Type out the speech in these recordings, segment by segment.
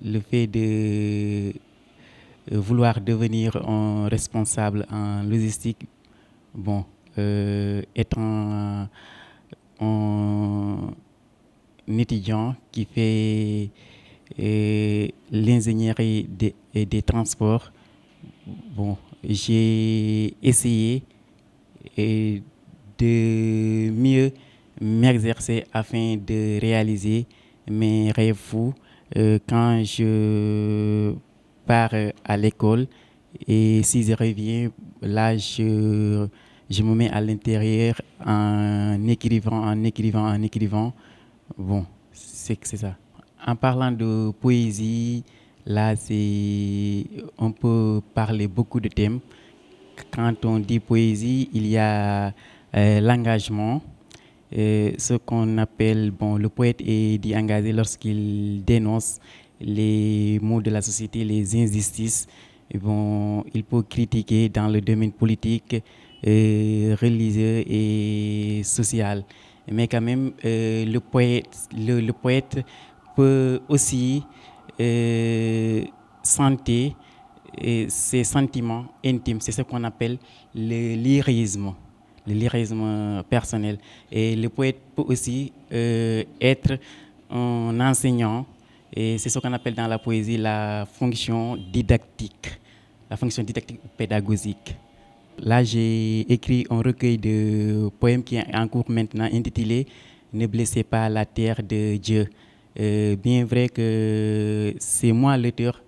le fait de vouloir devenir un responsable en logistique, bon, étant un étudiant qui fait l'ingénierie des transports, bon, j'ai essayé de mieux m'exercer afin de réaliser mes rêves fous quand je pars à l'école, et si je reviens, là je me mets à l'intérieur en écrivant. Bon, c'est ça. En parlant de poésie, là on peut parler beaucoup de thèmes. Quand on dit poésie, il y a l'engagement, ce qu'on appelle, bon, le poète est dit engagé lorsqu'il dénonce les maux de la société, les injustices. Et bon, il peut critiquer dans le domaine politique, religieux et social. Mais quand même, le poète peut aussi sentir ses sentiments intimes. C'est ce qu'on appelle le lyrisme personnel. Et le poète peut aussi être un enseignant, et c'est ce qu'on appelle dans la poésie la fonction didactique ou pédagogique. Là, j'ai écrit un recueil de poèmes qui est en cours maintenant, intitulé « Ne blessez pas la terre de Dieu ». Bien vrai que c'est moi l'auteur,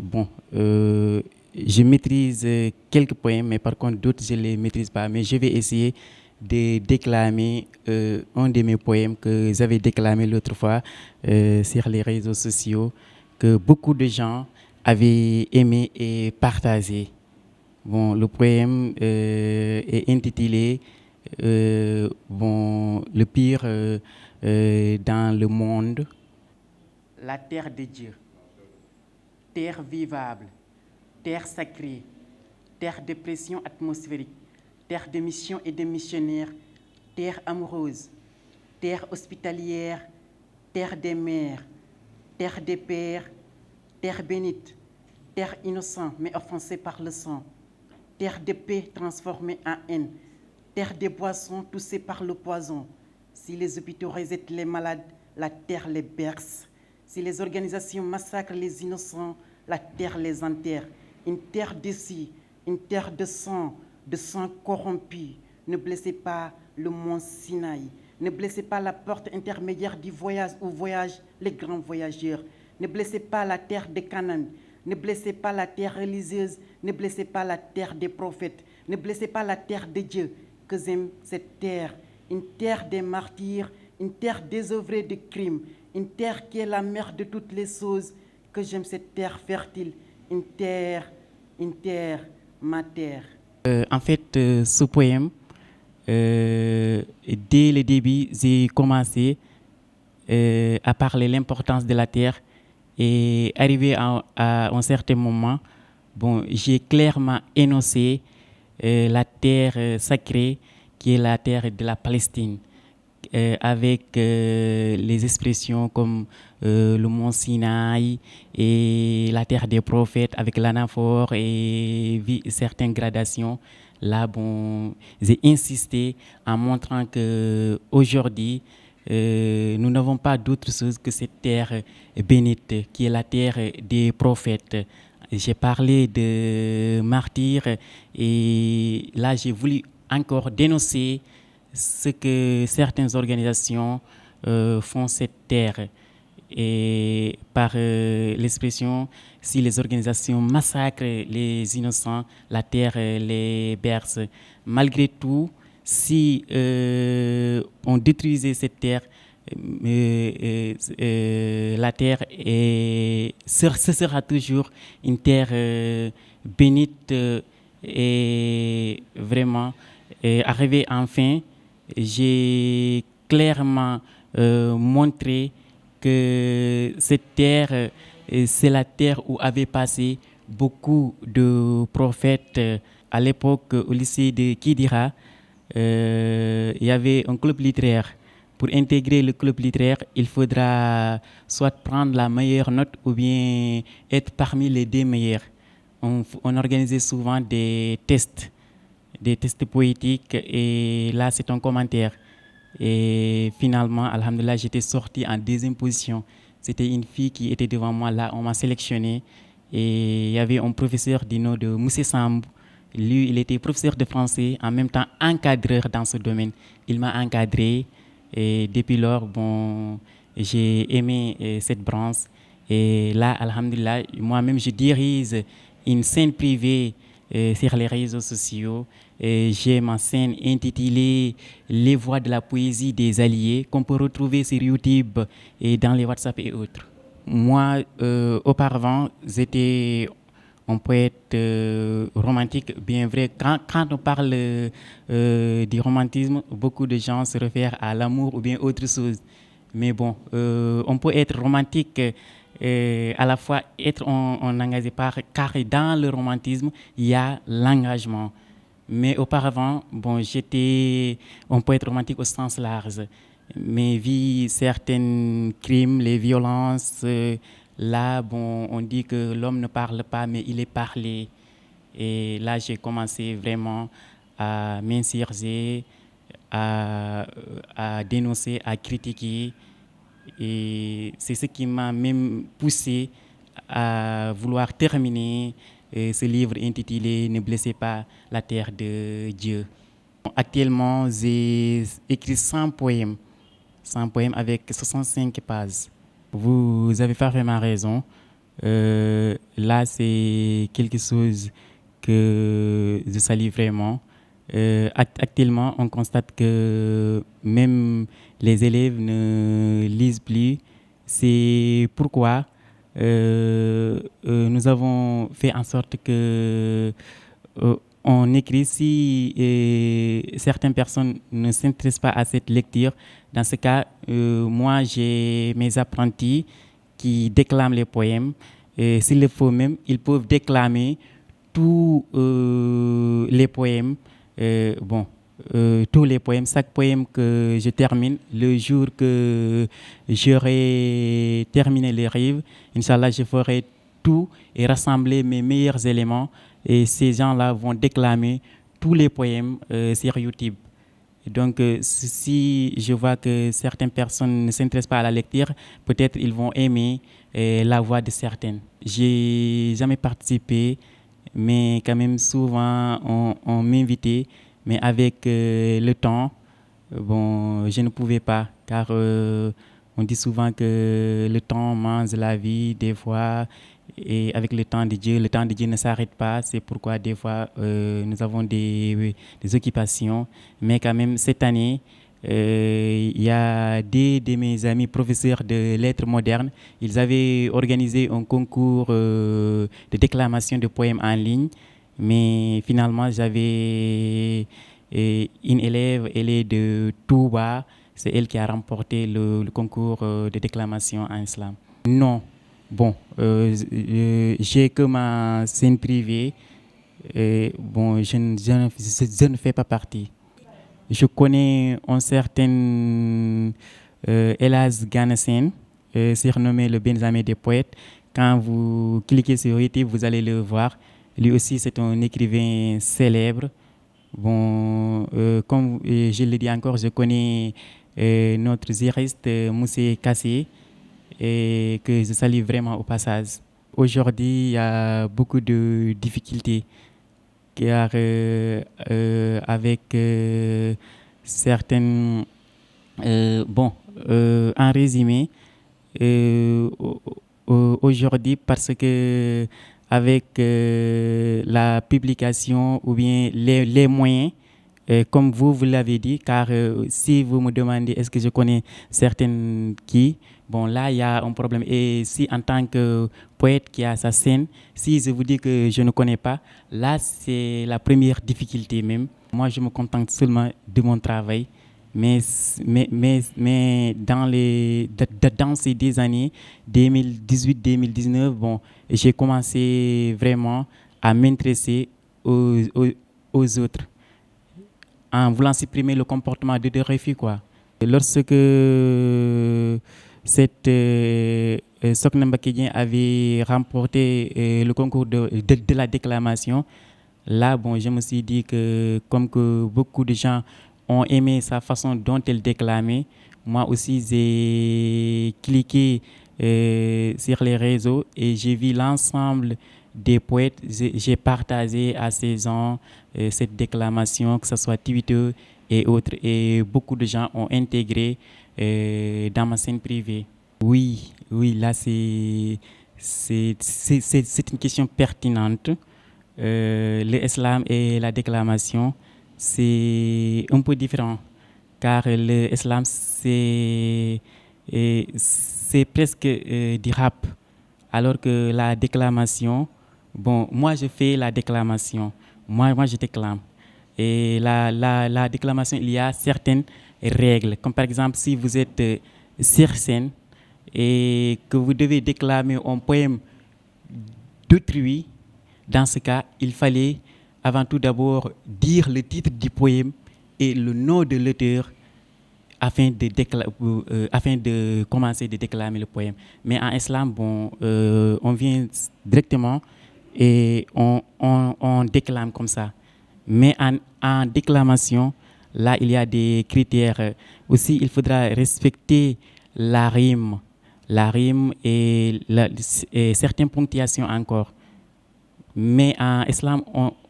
bon, je maîtrise quelques poèmes, mais par contre d'autres je ne les maîtrise pas. Mais je vais essayer de déclamer un de mes poèmes que j'avais déclamé l'autre fois sur les réseaux sociaux, que beaucoup de gens avaient aimé et partagé. Bon, le poème est intitulé bon, le pire dans le monde. La terre de Dieu, terre vivable, terre sacrée, terre de pression atmosphérique, terre de mission et de missionnaires, terre amoureuse, terre hospitalière, terre des mères, terre des pères, terre bénite, terre innocente mais offensée par le sang, terre de paix transformée en haine, terre des boissons touchée par le poison. Si les hôpitaux rejettent les malades, la terre les berce. Si les organisations massacrent les innocents, la terre les enterre. Une terre d'ici, une terre de sang corrompu. Ne blessez pas le mont Sinaï. Ne blessez pas la porte intermédiaire du voyage où voyagent les grands voyageurs. Ne blessez pas la terre de Canaan. Ne blessez pas la terre religieuse. Ne blessez pas la terre des prophètes. Ne blessez pas la terre de Dieu. Que j'aime cette terre, une terre des martyrs, une terre désœuvrée de crimes, une terre qui est la mère de toutes les choses. Que j'aime cette terre fertile, une terre, ma terre. En fait, ce poème, dès le début, j'ai commencé à parler de l'importance de la terre, et arrivé à un certain moment, bon, j'ai clairement énoncé la terre sacrée qui est la terre de la Palestine, avec les expressions comme le mont Sinaï et la terre des prophètes avec l'anaphore et certaines gradations. Là, bon, j'ai insisté en montrant qu'aujourd'hui, nous n'avons pas d'autre chose que cette terre bénite qui est la terre des prophètes. J'ai parlé de martyrs, et là j'ai voulu encore dénoncer ce que certaines organisations font cette terre. Et par l'expression, si les organisations massacrent les innocents, la terre les berce. Malgré tout, si on détruisait cette terre, la terre ce sera toujours une terre bénite, et vraiment arrivé enfin, j'ai clairement montré que cette terre, c'est la terre où avaient passé beaucoup de prophètes. À l'époque, au lycée de Kidira, il y avait un club littéraire. Pour intégrer le club littéraire, il faudra soit prendre la meilleure note ou bien être parmi les 2 meilleurs. On organisait souvent des tests poétiques et là c'est un commentaire. Et finalement, alhamdoulilah, j'étais sorti en 2e position. C'était une fille qui était devant moi, là on m'a sélectionné et il y avait un professeur du nom de Moussé Samb. Lui, il était professeur de français, en même temps encadreur dans ce domaine. Il m'a encadré et depuis lors, bon, j'ai aimé cette branche. Et là, alhamdoulilah, moi-même, je dirige une scène privée sur les réseaux sociaux. J'ai ma scène intitulée Les voix de la poésie des alliés qu'on peut retrouver sur YouTube et dans les WhatsApp et autres. Moi, auparavant, j'étais un poète romantique, bien vrai. Quand on parle du romantisme, beaucoup de gens se réfèrent à l'amour ou bien autre chose. Mais bon, on peut être romantique à la fois être en engagé car dans le romantisme, il y a l'engagement. Mais auparavant, bon, j'étais un poète romantique au sens large. Mais vu certains crimes, les violences, là, bon, on dit que l'homme ne parle pas, mais il est parlé. Et là, j'ai commencé vraiment à m'insurger, à dénoncer, à critiquer. Et c'est ce qui m'a même poussé à vouloir terminer ce livre intitulé Ne blessez pas la terre de Dieu. Actuellement, j'ai écrit 100 poèmes avec 65 pages. Vous avez parfaitement raison. Là, c'est quelque chose que je salue vraiment. Actuellement, on constate que même les élèves ne lisent plus. C'est pourquoi nous avons fait en sorte que on écrit si certaines personnes ne s'intéressent pas à cette lecture. Dans ce cas, moi, j'ai mes apprentis qui déclament les poèmes. S'il le faut même, ils peuvent déclamer tous les poèmes. Tous les poèmes, chaque poème que je termine, le jour que j'aurai terminé les rives, Inch'Allah, je ferai tout et rassembler mes meilleurs éléments. Et ces gens-là vont déclamer tous les poèmes sur YouTube. Donc, si je vois que certaines personnes ne s'intéressent pas à la lecture, peut-être ils vont aimer la voix de certaines. J'ai jamais participé, mais quand même souvent on m'invitait, mais avec le temps, bon, je ne pouvais pas, car on dit souvent que le temps mange la vie des fois, et avec le temps de Dieu ne s'arrête pas. C'est pourquoi des fois nous avons des occupations, mais quand même cette année, il y a deux de mes amis professeurs de lettres modernes, ils avaient organisé un concours de déclamation de poèmes en ligne, mais finalement j'avais une élève, elle est de Touba, c'est elle qui a remporté le concours de déclamation en islam. Non, bon, j'ai que ma scène privée, bon, je ne fais pas partie. Je connais un certain Elaz Ganassen, surnommé le Benjamin des poètes. Quand vous cliquez sur YouTube, vous allez le voir. Lui aussi, c'est un écrivain célèbre. Bon, comme je le dis encore, je connais notre juriste Moussé Kassé, et que je salue vraiment au passage. Aujourd'hui, il y a beaucoup de difficultés, car avec certaines... en résumé, aujourd'hui, parce que avec la publication ou bien les moyens, comme vous l'avez dit, car si vous me demandez est-ce que je connais certaines qui, bon là il y a un problème. Et si en tant que poète qui a sa scène, si je vous dis que je ne connais pas, là c'est la première difficulté même. Moi je me contente seulement de mon travail, mais dans ces 2 années, 2018-2019, bon, j'ai commencé vraiment à m'intéresser aux autres, en voulant supprimer le comportement de refus, quoi. Lorsque cette Sokhna Mbacké Dieng avait remporté le concours de la déclamation, là, bon, je me suis dit que comme que beaucoup de gens ont aimé sa façon dont elle déclamait, moi aussi j'ai cliqué sur les réseaux et j'ai vu l'ensemble des poètes. J'ai partagé à ces gens cette déclamation, que ce soit Twitter et autres, et beaucoup de gens ont intégré dans ma scène privée. Oui, oui, là c'est une question pertinente. L'islam et la déclamation, c'est un peu différent, car l'islam c'est presque du rap, alors que la déclamation, bon, moi je fais la déclamation, moi je déclame. Et la déclamation, il y a certaines règles, comme par exemple si vous êtes sur scène et que vous devez déclamer un poème d'autrui. Dans ce cas, il fallait avant tout d'abord dire le titre du poème et le nom de l'auteur afin de commencer de déclamer le poème. Mais en islam, bon, on vient directement et on déclame comme ça. Mais en déclamation, là, il y a des critères. Aussi, il faudra respecter la rime, et certaines ponctuations encore. Mais en islam,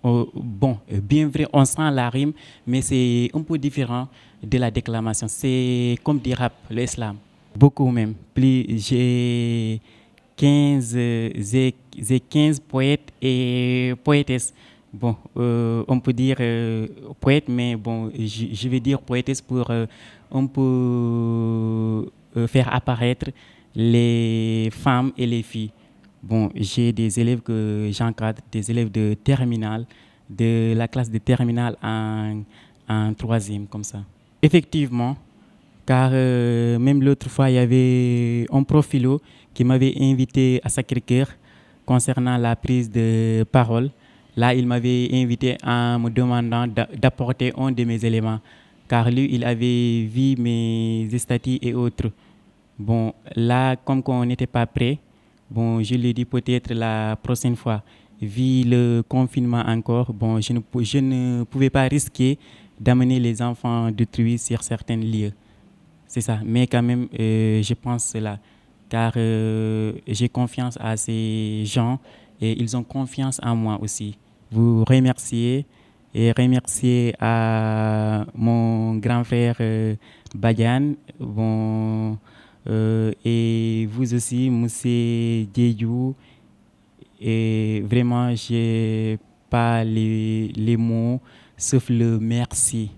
bon, bien vrai, on sent la rime, mais c'est un peu différent de la déclamation. C'est comme du rap, l'islam. Beaucoup même. Plus, j'ai 15 poètes et poétesses. Bon, on peut dire poète, mais bon, je vais dire poétesse pour un peu faire apparaître les femmes et les filles. Bon, j'ai des élèves que j'encadre, des élèves de terminale, de la classe de terminale en troisième, comme ça. Effectivement, car même l'autre fois, il y avait un profilo qui m'avait invité à Sacré-Cœur concernant la prise de parole. Là, il m'avait invité en me demandant d'apporter un de mes éléments, car lui, il avait vu mes statuts et autres. Bon, là, comme on n'était pas prêt, bon, je lui ai dit peut-être la prochaine fois. Vu le confinement encore, bon, je ne pouvais pas risquer d'amener les enfants d'autrui sur certains lieux. C'est ça. Mais quand même, je pense cela. Car j'ai confiance à ces gens et ils ont confiance en moi aussi. Vous remercier et remercier à mon grand frère Badiane. Bon, et vous aussi, Monsieur Dieyou. Et vraiment, j'ai pas les mots sauf le merci.